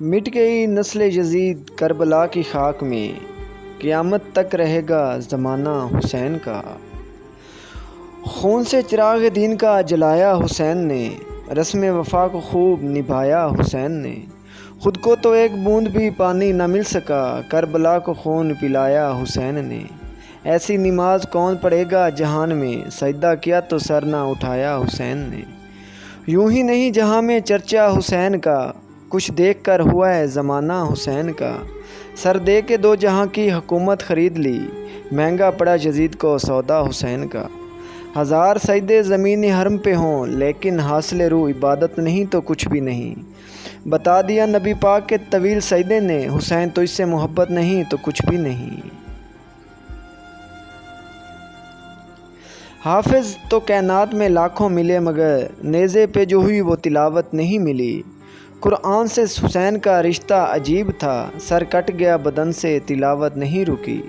مٹ گئی نسل یزید کربلا کی خاک میں، قیامت تک رہے گا زمانہ حسین کا۔ خون سے چراغ دین کا جلایا حسین نے، رسم وفا کو خوب نبھایا حسین نے۔ خود کو تو ایک بوند بھی پانی نہ مل سکا، کربلا کو خون پلایا حسین نے۔ ایسی نماز کون پڑھے گا جہان میں، سجدہ کیا تو سر نہ اٹھایا حسین نے۔ یوں ہی نہیں جہاں میں چرچا حسین کا، کچھ دیکھ کر ہوا ہے زمانہ حسین کا۔ سر دے کے دو جہاں کی حکومت خرید لی، مہنگا پڑا یزید کو سودا حسین کا۔ ہزار سجدے زمین حرم پہ ہوں، لیکن حاصل روح عبادت نہیں تو کچھ بھی نہیں۔ بتا دیا نبی پاک کے طویل سجدے نے، حسین تو اس سے محبت نہیں تو کچھ بھی نہیں۔ حافظ تو کائنات میں لاکھوں ملے مگر نیزے پہ جو ہوئی وہ تلاوت نہیں ملی۔ قرآن سے حسین کا رشتہ عجیب تھا، سر کٹ گیا بدن سے تلاوت نہیں رکی۔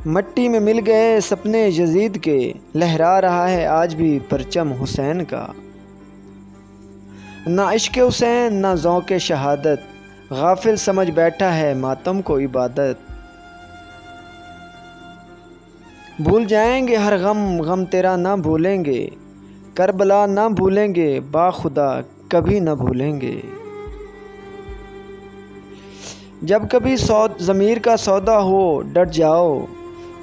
مٹی میں مل گئے سپنے یزید کے، لہرا رہا ہے آج بھی پرچم حسین کا۔ نہ عشق حسین نہ ذوق شہادت، غافل سمجھ بیٹھا ہے ماتم کو عبادت۔ بھول جائیں گے ہر غم، غم تیرا نہ بھولیں گے، کربلا نہ بھولیں گے، با خدا کبھی نہ بھولیں گے۔ جب کبھی ضمیر کا سودا ہو، ڈٹ جاؤ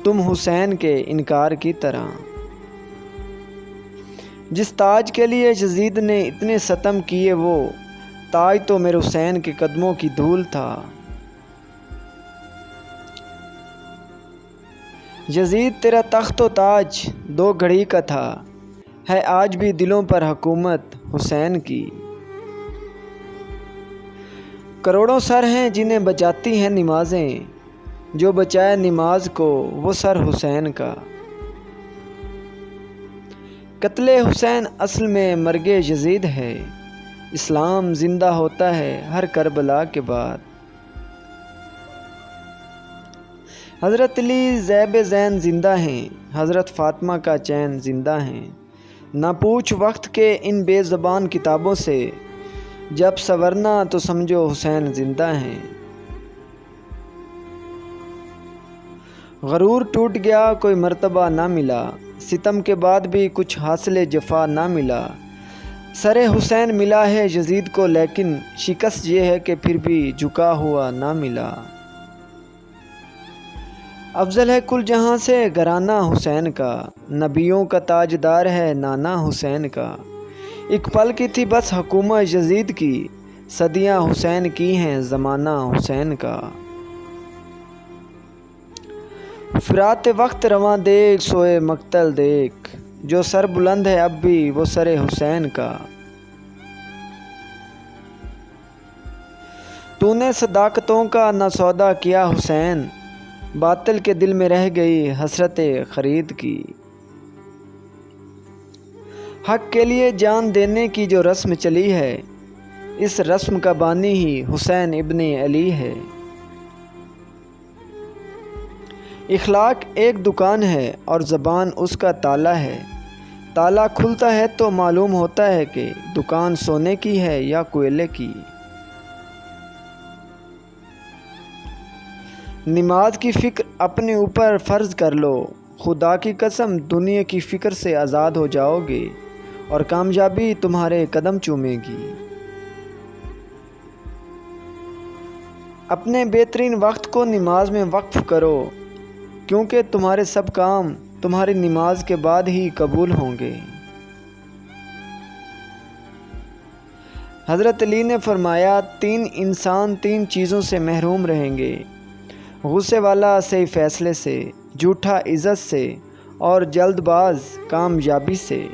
تم حسین کے انکار کی طرح۔ جس تاج کے لیے یزید نے اتنے ستم کیے، وہ تاج تو میرے حسین کے قدموں کی دھول تھا۔ یزید تیرا تخت و تاج دو گھڑی کا تھا، ہے آج بھی دلوں پر حکومت حسین کی۔ کروڑوں سر ہیں جنہیں بچاتی ہیں نمازیں، جو بچائے نماز کو وہ سر حسین کا۔ قتل حسین اصل میں مرگ یزید ہے، اسلام زندہ ہوتا ہے ہر کربلا کے بعد۔ حضرت علی زیب زین زندہ ہیں، حضرت فاطمہ کا چین زندہ ہیں۔ نہ پوچھ وقت کے ان بے زبان کتابوں سے، جب سنورنا تو سمجھو حسین زندہ ہیں۔ غرور ٹوٹ گیا کوئی مرتبہ نہ ملا، ستم کے بعد بھی کچھ حاصل جفا نہ ملا۔ سر حسین ملا ہے یزید کو، لیکن شکست یہ ہے کہ پھر بھی جھکا ہوا نہ ملا۔ افضل ہے کل جہاں سے گھرانہ حسین کا، نبیوں کا تاجدار ہے نانا حسین کا۔ ایک پل کی تھی بس حکومت یزید کی، صدیاں حسین کی ہیں زمانہ حسین کا۔ فرات وقت رواں دیکھ سوئے مقتل دیکھ، جو سر بلند ہے اب بھی وہ سر حسین کا۔ تو نے صداقتوں کا نہ سودا کیا حسین، باطل کے دل میں رہ گئی حسرت خرید کی۔ حق کے لیے جان دینے کی جو رسم چلی ہے، اس رسم کا بانی ہی حسین ابن علی ہے۔ اخلاق ایک دکان ہے اور زبان اس کا تالا ہے، تالا کھلتا ہے تو معلوم ہوتا ہے کہ دکان سونے کی ہے یا کوئلے کی۔ نماز کی فکر اپنے اوپر فرض کر لو، خدا کی قسم دنیا کی فکر سے آزاد ہو جاؤ گے اور کامیابی تمہارے قدم چومے گی۔ اپنے بہترین وقت کو نماز میں وقف کرو، کیونکہ تمہارے سب کام تمہاری نماز کے بعد ہی قبول ہوں گے۔ حضرت علی نے فرمایا، 3 انسان 3 چیزوں سے محروم رہیں گے، غصے والا صحیح فیصلے سے، جھوٹا عزت سے، اور جلد باز کامیابی سے۔